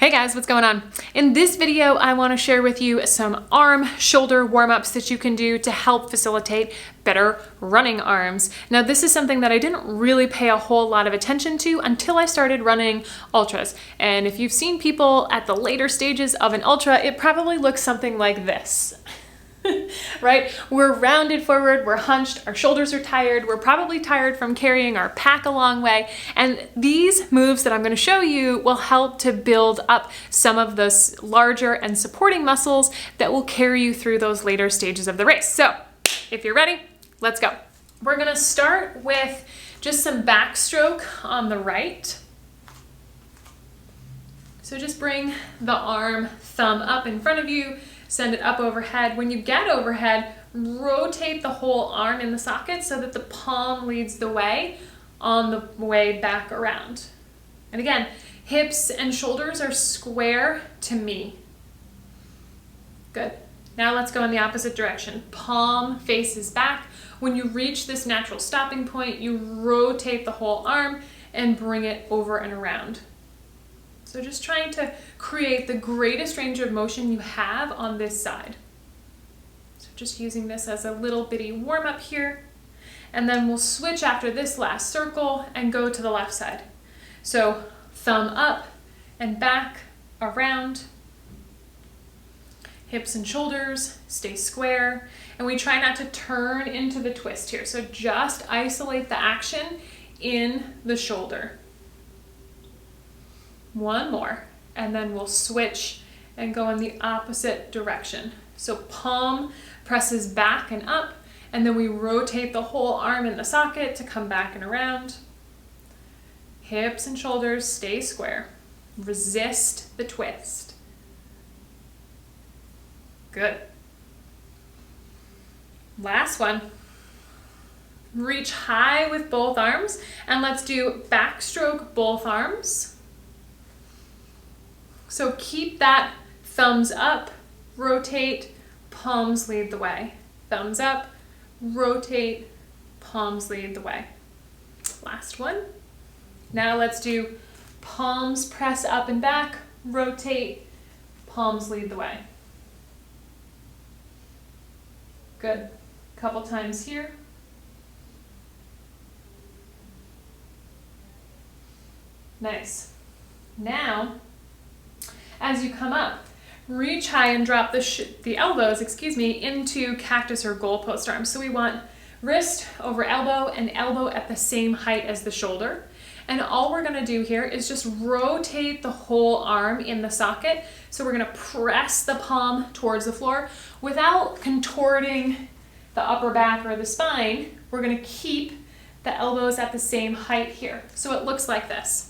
Hey guys, what's going on? In this video, I want to share with you some arm shoulder warm-ups that you can do to help facilitate better running arms. Now, this is something that I didn't really pay a whole lot of attention to until I started running ultras. And if you've seen people at the later stages of an ultra, it probably looks something like this. Right? We're rounded forward, we're hunched, our shoulders are tired, we're probably tired from carrying our pack a long way, and these moves that I'm going to show you will help to build up some of those larger and supporting muscles that will carry you through those later stages of the race. So, if you're ready, let's go. We're going to start with just some backstroke on the right. So just bring the arm, thumb up in front of you, send it up overhead. When you get overhead, rotate the whole arm in the socket so that the palm leads the way on the way back around. And again, hips and shoulders are square to me. Good. Now let's go in the opposite direction. Palm faces back. When you reach this natural stopping point, you rotate the whole arm and bring it over and around. So just trying to create the greatest range of motion you have on this side. So just using this as a little bitty warm up here. And then we'll switch after this last circle and go to the left side. So thumb up and back, around. Hips and shoulders stay square. And we try not to turn into the twist here. So just isolate the action in the shoulder. One more, and then we'll switch and go in the opposite direction. So palm presses back and up, and then we rotate the whole arm in the socket to come back and around. Hips and shoulders stay square. Resist the twist. Good. Last one. Reach high with both arms, and let's do backstroke both arms. So keep that thumbs up, rotate, palms lead the way. Thumbs up, rotate, palms lead the way. Last one. Now let's do palms press up and back, rotate, palms lead the way. Good. Couple times here. Nice. Now, as you come up, reach high and drop the elbows, into cactus or goalpost arms. So we want wrist over elbow and elbow at the same height as the shoulder. And all we're gonna do here is just rotate the whole arm in the socket. So we're gonna press the palm towards the floor without contorting the upper back or the spine. We're gonna keep the elbows at the same height here. So it looks like this.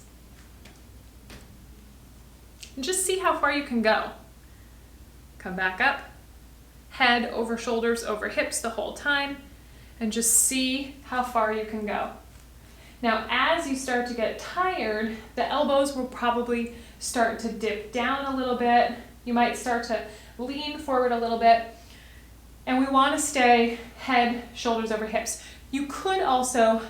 And just see how far you can go. Come back up, head over shoulders, over hips the whole time, and just see how far you can go. Now, as you start to get tired, the elbows will probably start to dip down a little bit. You might start to lean forward a little bit, and we want to stay head, shoulders over hips. You could also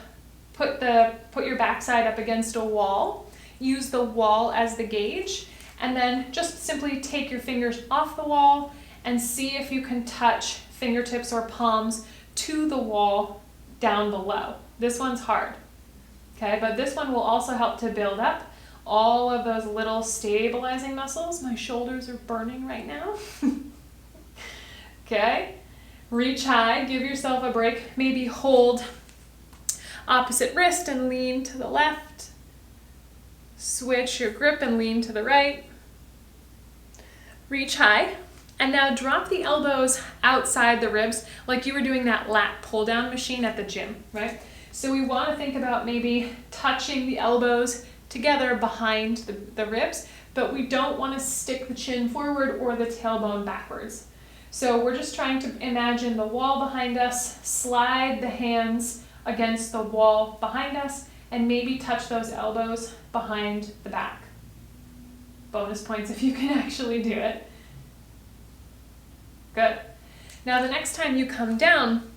put your backside up against a wall, use the wall as the gauge, and then just simply take your fingers off the wall and see if you can touch fingertips or palms to the wall down below. This one's hard, okay? But this one will also help to build up all of those little stabilizing muscles. My shoulders are burning right now. Okay? Reach high, give yourself a break. Maybe hold opposite wrist and lean to the left. Switch your grip and lean to the right. Reach high, and now drop the elbows outside the ribs like you were doing that lat pull down machine at the gym, right? So we want to think about maybe touching the elbows together behind the ribs, but we don't want to stick the chin forward or the tailbone backwards. So we're just trying to imagine the wall behind us, slide the hands against the wall behind us, and maybe touch those elbows behind the back. Bonus points if you can actually do it. Good. Now the next time you come down,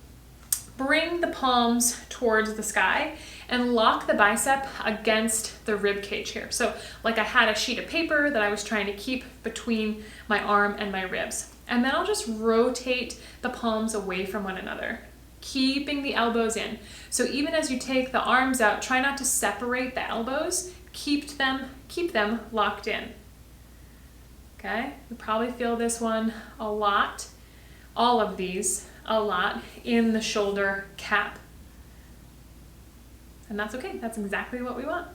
bring the palms towards the sky and lock the bicep against the rib cage here. So like I had a sheet of paper that I was trying to keep between my arm and my ribs. And then I'll just rotate the palms away from one another, keeping the elbows in. So even as you take the arms out, try not to separate the elbows, keep them locked in. Okay, you probably feel this one a lot, all of these a lot in the shoulder cap. And that's okay, that's exactly what we want.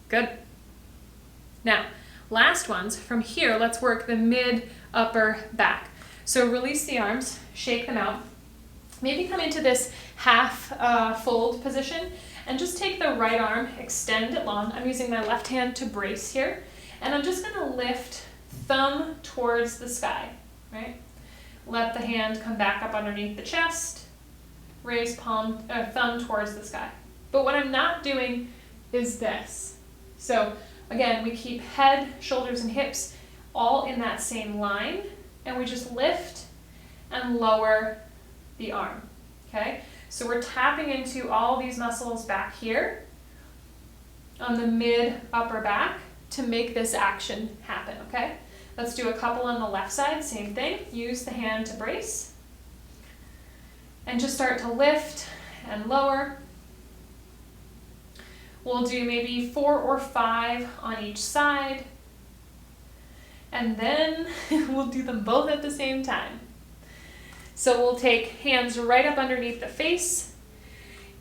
Good. Now, last ones, from here, let's work the mid, upper, back. So release the arms, shake them out. Maybe come into this half fold position and just take the right arm, extend it long. I'm using my left hand to brace here. And I'm just gonna lift thumb towards the sky, right? Let the hand come back up underneath the chest. Raise thumb towards the sky. But what I'm not doing is this. So again, we keep head, shoulders, and hips all in that same line, and we just lift and lower the arm, okay? So we're tapping into all these muscles back here on the mid upper back to make this action happen, okay? Let's do a couple on the left side, same thing. Use the hand to brace. And just start to lift and lower. We'll do maybe 4 or 5 on each side. And then we'll do them both at the same time. So we'll take hands right up underneath the face.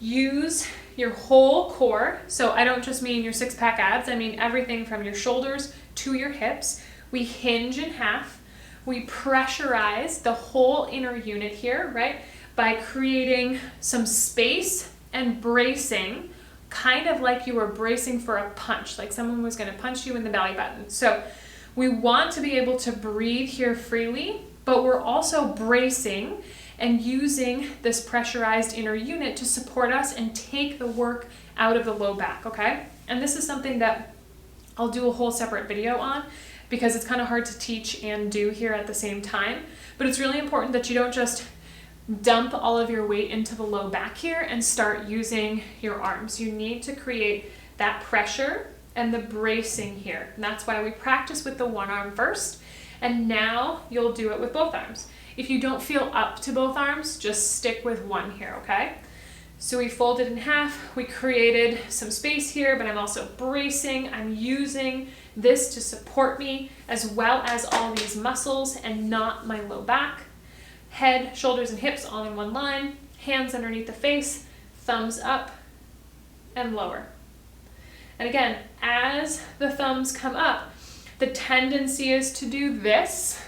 Use your whole core. So I don't just mean your 6-pack abs, I mean everything from your shoulders to your hips. We hinge in half. We pressurize the whole inner unit here, right? By creating some space and bracing, kind of like you were bracing for a punch, like someone was going to punch you in the belly button. So we want to be able to breathe here freely, but we're also bracing and using this pressurized inner unit to support us and take the work out of the low back, okay? And this is something that I'll do a whole separate video on because it's kind of hard to teach and do here at the same time. But it's really important that you don't just dump all of your weight into the low back here and start using your arms. You need to create that pressure and the bracing here. And that's why we practice with the one arm first, and now you'll do it with both arms. If you don't feel up to both arms, just stick with one here, okay? So we folded in half, we created some space here, but I'm also bracing. I'm using this to support me as well as all these muscles and not my low back. Head, shoulders, and hips all in one line, hands underneath the face, thumbs up and lower. And again, as the thumbs come up, the tendency is to do this.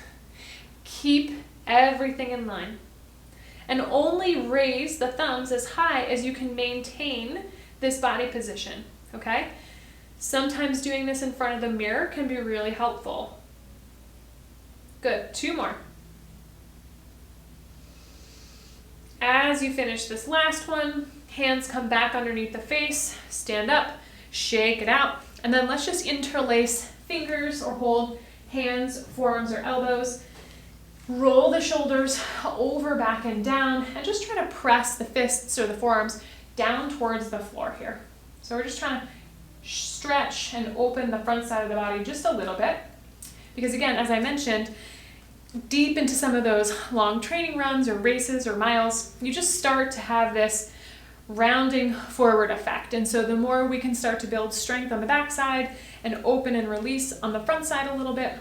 Keep everything in line. And only raise the thumbs as high as you can maintain this body position, okay? Sometimes doing this in front of the mirror can be really helpful. Good, 2 more. As you finish this last one, hands come back underneath the face, stand up, shake it out, and then let's just interlace fingers or hold hands, forearms, or elbows. Roll the shoulders over, back, and down, and just try to press the fists or the forearms down towards the floor here. So we're just trying to stretch and open the front side of the body just a little bit. Because again, as I mentioned, deep into some of those long training runs or races or miles, you just start to have this rounding forward effect. And so the more we can start to build strength on the back side and open and release on the front side a little bit,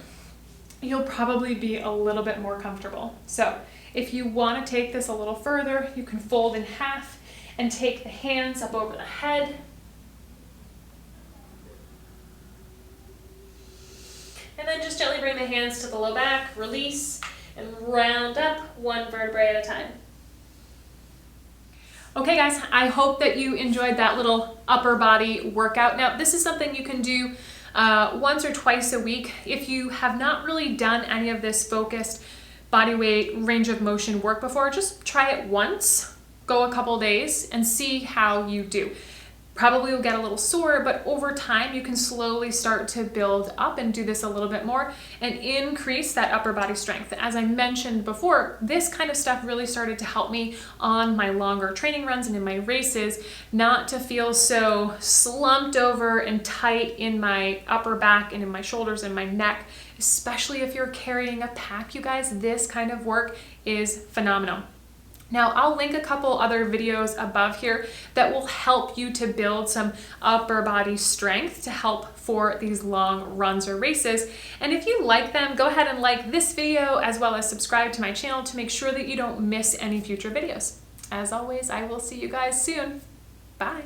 you'll probably be a little bit more comfortable. So if you want to take this a little further, you can fold in half and take the hands up over the head. And then just gently bring the hands to the low back, release, and round up one vertebrae at a time. Okay guys, I hope that you enjoyed that little upper body workout. Now this is something you can do once or twice a week. If you have not really done any of this focused body weight range of motion work before, just try it once, go a couple days and see how you do. Probably will get a little sore, but over time you can slowly start to build up and do this a little bit more and increase that upper body strength. As I mentioned before, this kind of stuff really started to help me on my longer training runs and in my races, not to feel so slumped over and tight in my upper back and in my shoulders and my neck, especially if you're carrying a pack, you guys. This kind of work is phenomenal. Now, I'll link a couple other videos above here that will help you to build some upper body strength to help for these long runs or races. And if you like them, go ahead and like this video as well as subscribe to my channel to make sure that you don't miss any future videos. As always, I will see you guys soon. Bye.